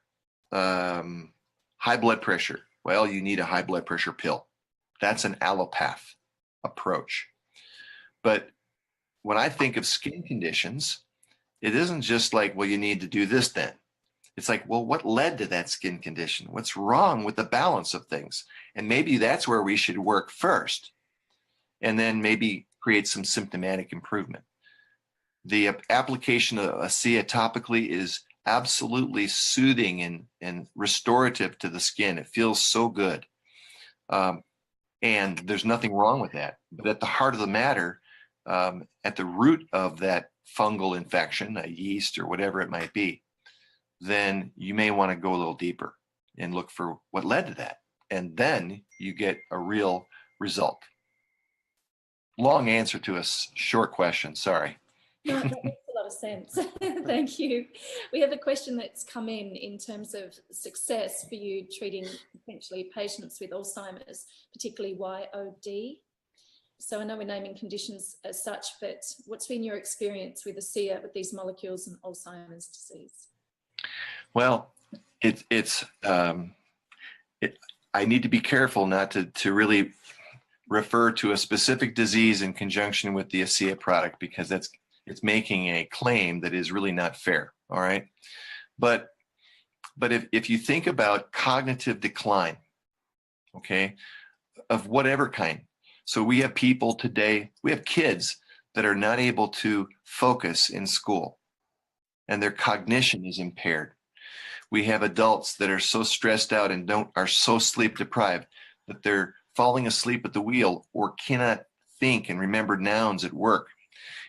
high blood pressure. Well, you need a high blood pressure pill. That's an allopath approach. But when I think of skin conditions, it isn't just like, well, you need to do this then. It's like, well, what led to that skin condition? What's wrong with the balance of things? And maybe that's where we should work first, and then maybe create some symptomatic improvement. The application of ASEA topically is absolutely soothing and restorative to the skin. It feels so good. And there's nothing wrong with that. But at the heart of the matter, at the root of that fungal infection, a yeast or whatever it might be, then you may want to go a little deeper and look for what led to that. And then you get a real result. Long answer to a short question, sorry. No, that makes a lot of sense. Thank you. We have a question that's come in terms of success for you treating potentially patients with Alzheimer's, particularly YOD. So I know we're naming conditions as such, but what's been your experience with ASEA with these molecules and Alzheimer's disease? Well, I need to be careful not to really refer to a specific disease in conjunction with the ASEA product, because it's making a claim that is really not fair. All right, but if you think about cognitive decline, okay, of whatever kind. So we have people today, we have kids that are not able to focus in school, and their cognition is impaired. We have adults that are so stressed out and are so sleep deprived that they're falling asleep at the wheel or cannot think and remember nouns at work.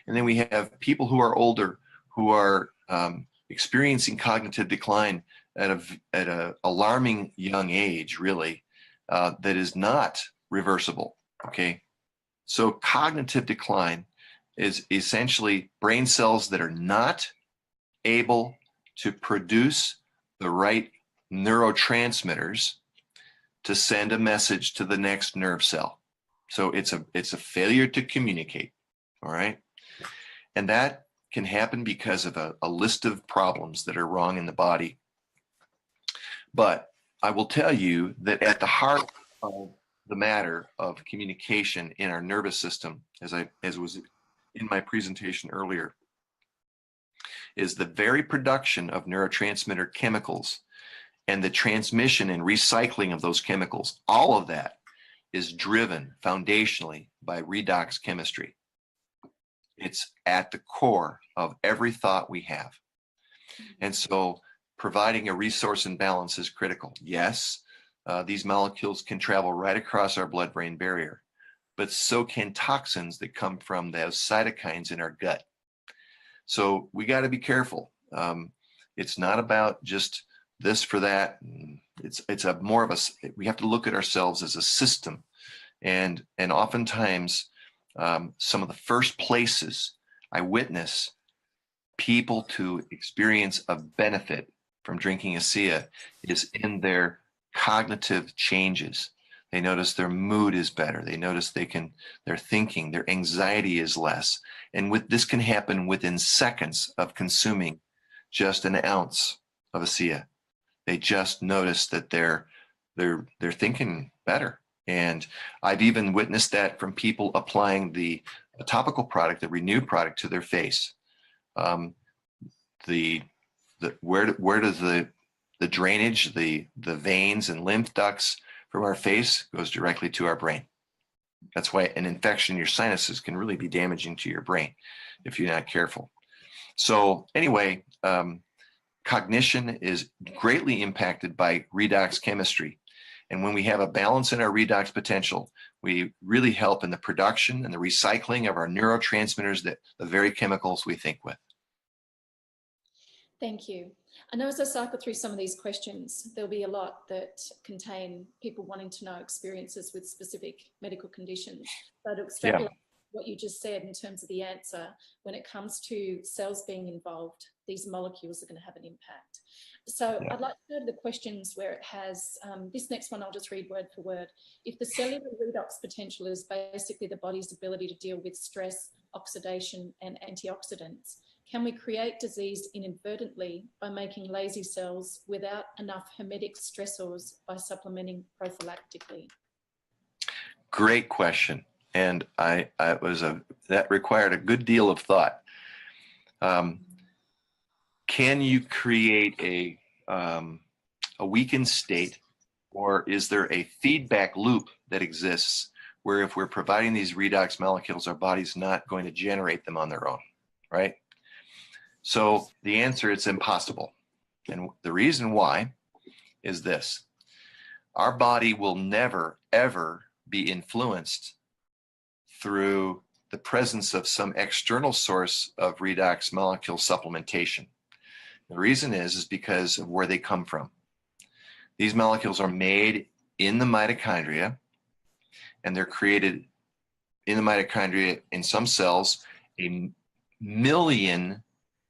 And then we have people who are older who are experiencing cognitive decline at a alarming young age, really, that is not reversible. Okay, so cognitive decline is essentially brain cells that are not able to produce the right neurotransmitters to send a message to the next nerve cell. So it's a failure to communicate. All right, and that can happen because of a list of problems that are wrong in the body. But I will tell you that at the heart of the matter of communication in our nervous system, as was in my presentation earlier, is the very production of neurotransmitter chemicals and the transmission and recycling of those chemicals. All of that is driven foundationally by redox chemistry. It's at the core of every thought we have. And so providing a resource and balance is critical. Yes, these molecules can travel right across our blood-brain barrier, but so can toxins that come from those cytokines in our gut. So we got to be careful. It's not about just this for that. It's a more of a, we have to look at ourselves as a system. And oftentimes, some of the first places I witness people to experience a benefit from drinking ASEA is in their cognitive changes. They notice their mood is better. They notice they're thinking, their anxiety is less. And this can happen within seconds of consuming just an ounce of ASEA. They just notice that they're thinking better. And I've even witnessed that from people applying the topical product, the Renew product, to their face. Where does the drainage, the veins and lymph ducts from our face goes directly to our brain. That's why an infection in your sinuses can really be damaging to your brain if you're not careful. So anyway, cognition is greatly impacted by redox chemistry. And when we have a balance in our redox potential, we really help in the production and the recycling of our neurotransmitters, the very chemicals we think with. Thank you. I know as I cycle through some of these questions, there'll be a lot that contain people wanting to know experiences with specific medical conditions. So to extrapolate what you just said in terms of the answer, when it comes to cells being involved, these molecules are going to have an impact. So I'd like to go to the questions where it has, this next one I'll just read word for word. If the cellular redox potential is basically the body's ability to deal with stress, oxidation, and antioxidants, can we create disease inadvertently by making lazy cells without enough hermetic stressors by supplementing prophylactically? Great question. And that required a good deal of thought. Can you create a weakened state, or is there a feedback loop that exists where if we're providing these redox molecules, our body's not going to generate them on their own, right? So the answer, it's impossible. And the reason why is this: our body will never, ever be influenced through the presence of some external source of redox molecule supplementation. The reason is because of where they come from. These molecules are made in the mitochondria, and they're created in the mitochondria in some cells, 1 million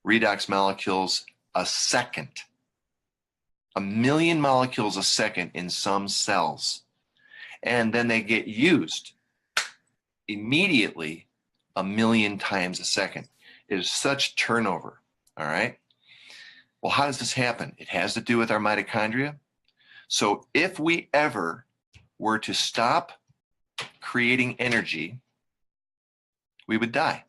redox molecules a second. 1 million molecules a second in some cells. And then they get used immediately 1 million times a second. It is such turnover, all right? Well, how does this happen? It has to do with our mitochondria. So if we ever were to stop creating energy, we would die.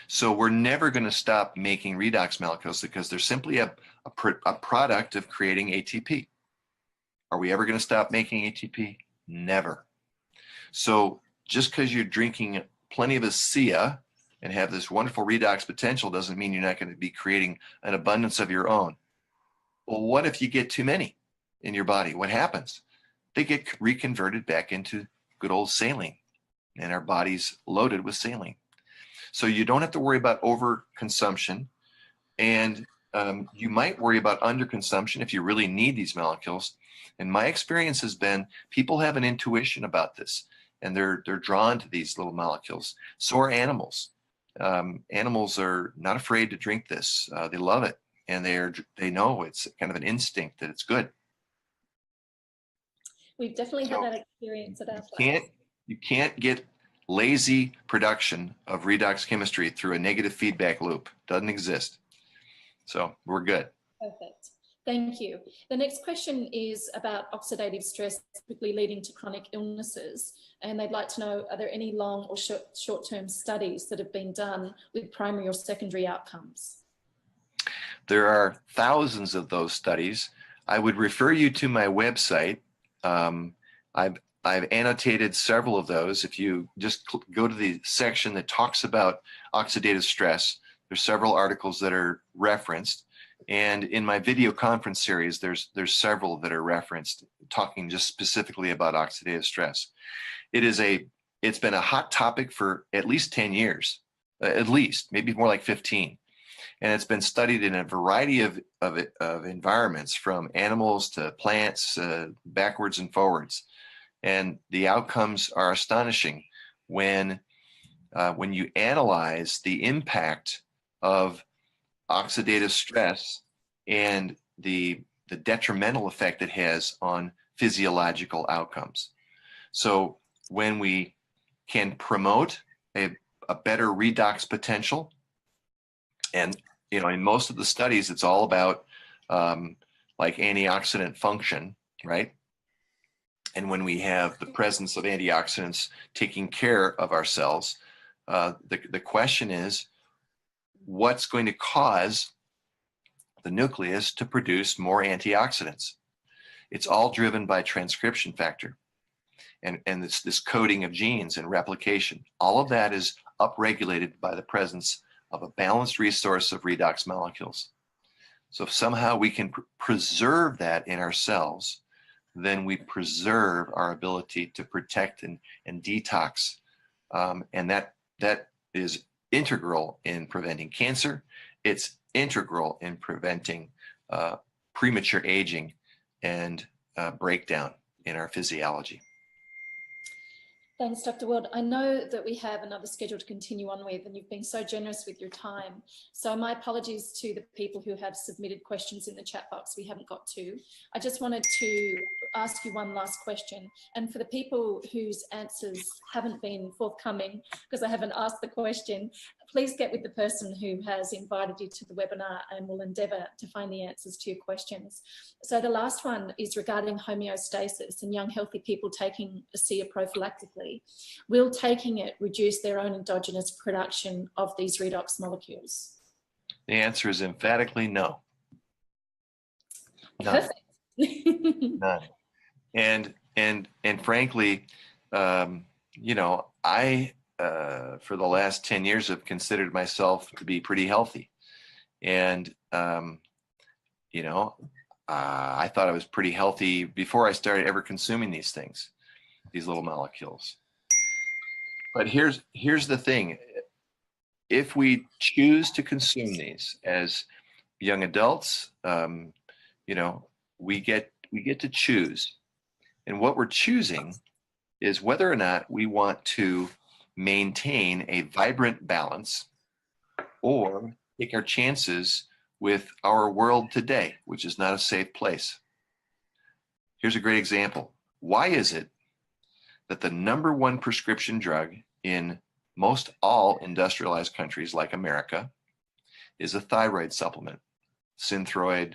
So we're never going to stop making redox molecules because they're simply a product of creating ATP. Are we ever going to stop making ATP? Never. So just because you're drinking plenty of ASEA and have this wonderful redox potential doesn't mean you're not going to be creating an abundance of your own. Well, what if you get too many in your body? What happens? They get reconverted back into good old saline, and our body's loaded with saline. So you don't have to worry about overconsumption, and you might worry about underconsumption if you really need these molecules. And my experience has been people have an intuition about this, and they're drawn to these little molecules. So are animals. Animals are not afraid to drink this. They love it, and they know it's kind of an instinct that it's good. We've definitely had that experience at our place. You can't get lazy production of redox chemistry through a negative feedback loop. Doesn't exist. So we're good. Perfect. Thank you. The next question is about oxidative stress typically leading to chronic illnesses. And they'd like to know, are there any long or short-term studies that have been done with primary or secondary outcomes? There are thousands of those studies. I would refer you to my website. I've annotated several of those. If you just go to the section that talks about oxidative stress, there's several articles that are referenced. And in my video conference series, there's several that are referenced talking just specifically about oxidative stress. It's been a hot topic for at least 10 years, at least, maybe more like 15. And it's been studied in a variety of environments, from animals to plants, backwards and forwards. And the outcomes are astonishing when you analyze the impact of oxidative stress and the detrimental effect it has on physiological outcomes. So when we can promote a better redox potential, and in most of the studies, it's all about like antioxidant function, right? And when we have the presence of antioxidants taking care of our cells, the question is, what's going to cause the nucleus to produce more antioxidants? It's all driven by transcription factor and this coding of genes and replication. All of that is upregulated by the presence of a balanced resource of redox molecules. So if somehow we can preserve that in ourselves, then we preserve our ability to protect and detox. And that is integral in preventing cancer. It's integral in preventing premature aging and breakdown in our physiology. Thanks, Dr. Ward. I know that we have another schedule to continue on with, and you've been so generous with your time. So my apologies to the people who have submitted questions in the chat box we haven't got to. I just wanted to ask you one last question. And for the people whose answers haven't been forthcoming because I haven't asked the question, please get with the person who has invited you to the webinar and we'll endeavour to find the answers to your questions. So the last one is regarding homeostasis and young healthy people taking ASEA prophylactically. Will taking it reduce their own endogenous production of these redox molecules? The answer is emphatically no. None. Perfect. None. And frankly, you know, I for the last 10 years have considered myself to be pretty healthy. And, you know, I thought I was pretty healthy before I started ever consuming these things, these little molecules. But here's the thing. If we choose to consume these as young adults, you know, we get to choose. And what we're choosing is whether or not we want to maintain a vibrant balance or take our chances with our world today, which is not a safe place. Here's a great example. Why is it that the #1 prescription drug in most all industrialized countries like America is a thyroid supplement, Synthroid,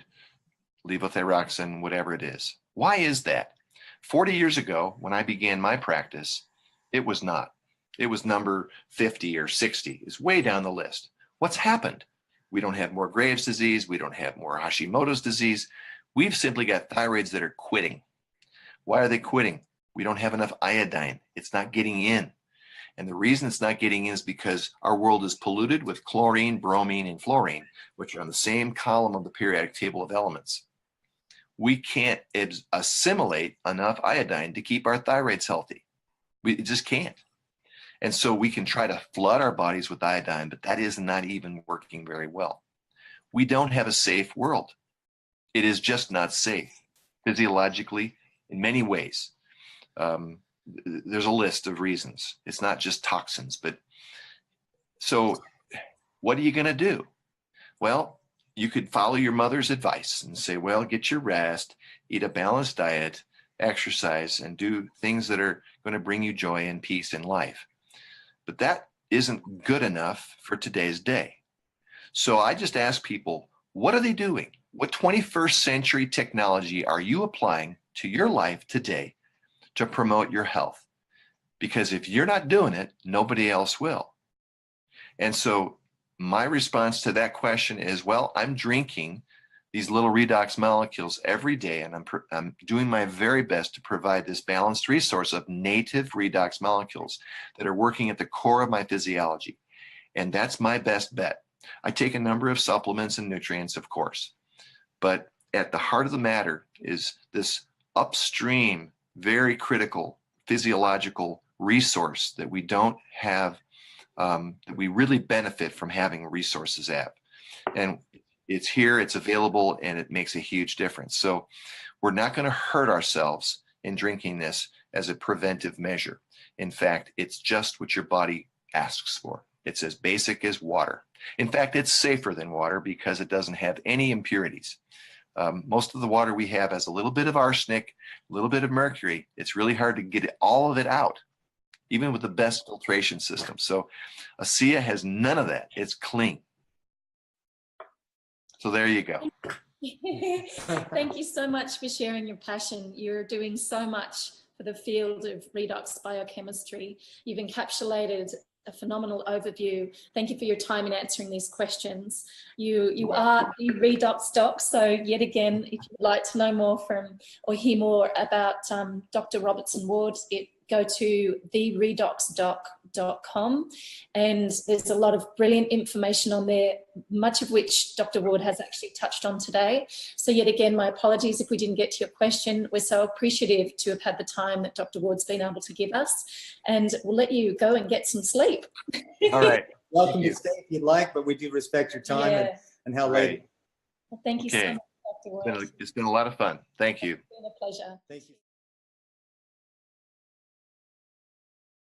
levothyroxine, whatever it is? Why is that? 40 years ago, when I began my practice, it was not. It was number 50 or 60. It's way down the list. What's happened? We don't have more Graves' disease. We don't have more Hashimoto's disease. We've simply got thyroids that are quitting. Why are they quitting? We don't have enough iodine. It's not getting in. And the reason it's not getting in is because our world is polluted with chlorine, bromine, and fluorine, which are on the same column of the periodic table of elements. We can't assimilate enough iodine to keep our thyroids healthy. We just can't. And so we can try to flood our bodies with iodine, but that is not even working very well. We don't have a safe world. It is just not safe physiologically in many ways. There's a list of reasons. It's not just toxins, but so what are you going to do? Well, you could follow your mother's advice and say, well, get your rest, eat a balanced diet, exercise, and do things that are going to bring you joy and peace in life. But that isn't good enough for today's day. So I just ask people, what are they doing? What 21st century technology are you applying to your life today to promote your health? Because if you're not doing it, nobody else will. And so my response to that question is, well, I'm drinking these little redox molecules every day, and I'm doing my very best to provide this balanced resource of native redox molecules that are working at the core of my physiology. And that's my best bet. I take a number of supplements and nutrients, of course, but at the heart of the matter is this upstream, very critical physiological resource that we don't have, that we really benefit from having resources at. And it's here, it's available, and it makes a huge difference. So we're not going to hurt ourselves in drinking this as a preventive measure. In fact, it's just what your body asks for. It's as basic as water. In fact, it's safer than water because it doesn't have any impurities. Most of the water we have has a little bit of arsenic, a little bit of mercury. It's really hard to get all of it out, even with the best filtration system. So ASEA has none of that. It's clean. So there you go. Thank you so much for sharing your passion. You're doing so much for the field of redox biochemistry. You've encapsulated a phenomenal overview. Thank you for your time in answering these questions. You are the Redox doc, so yet again, if you'd like to know more from or hear more about Dr. Robertson Ward, go to theredoxdoc.com, and there's a lot of brilliant information on there, much of which Dr. Ward has actually touched on today. So yet again, my apologies if we didn't get to your question. We're so appreciative to have had the time that Dr. Ward's been able to give us, and we'll let you go and get some sleep. All right. Welcome to stay if you'd like, but we do respect your time and how late. Well, thank you so Okay. much, Dr. Ward. It's been a lot of fun. Thank you. It's been a pleasure. Thank you.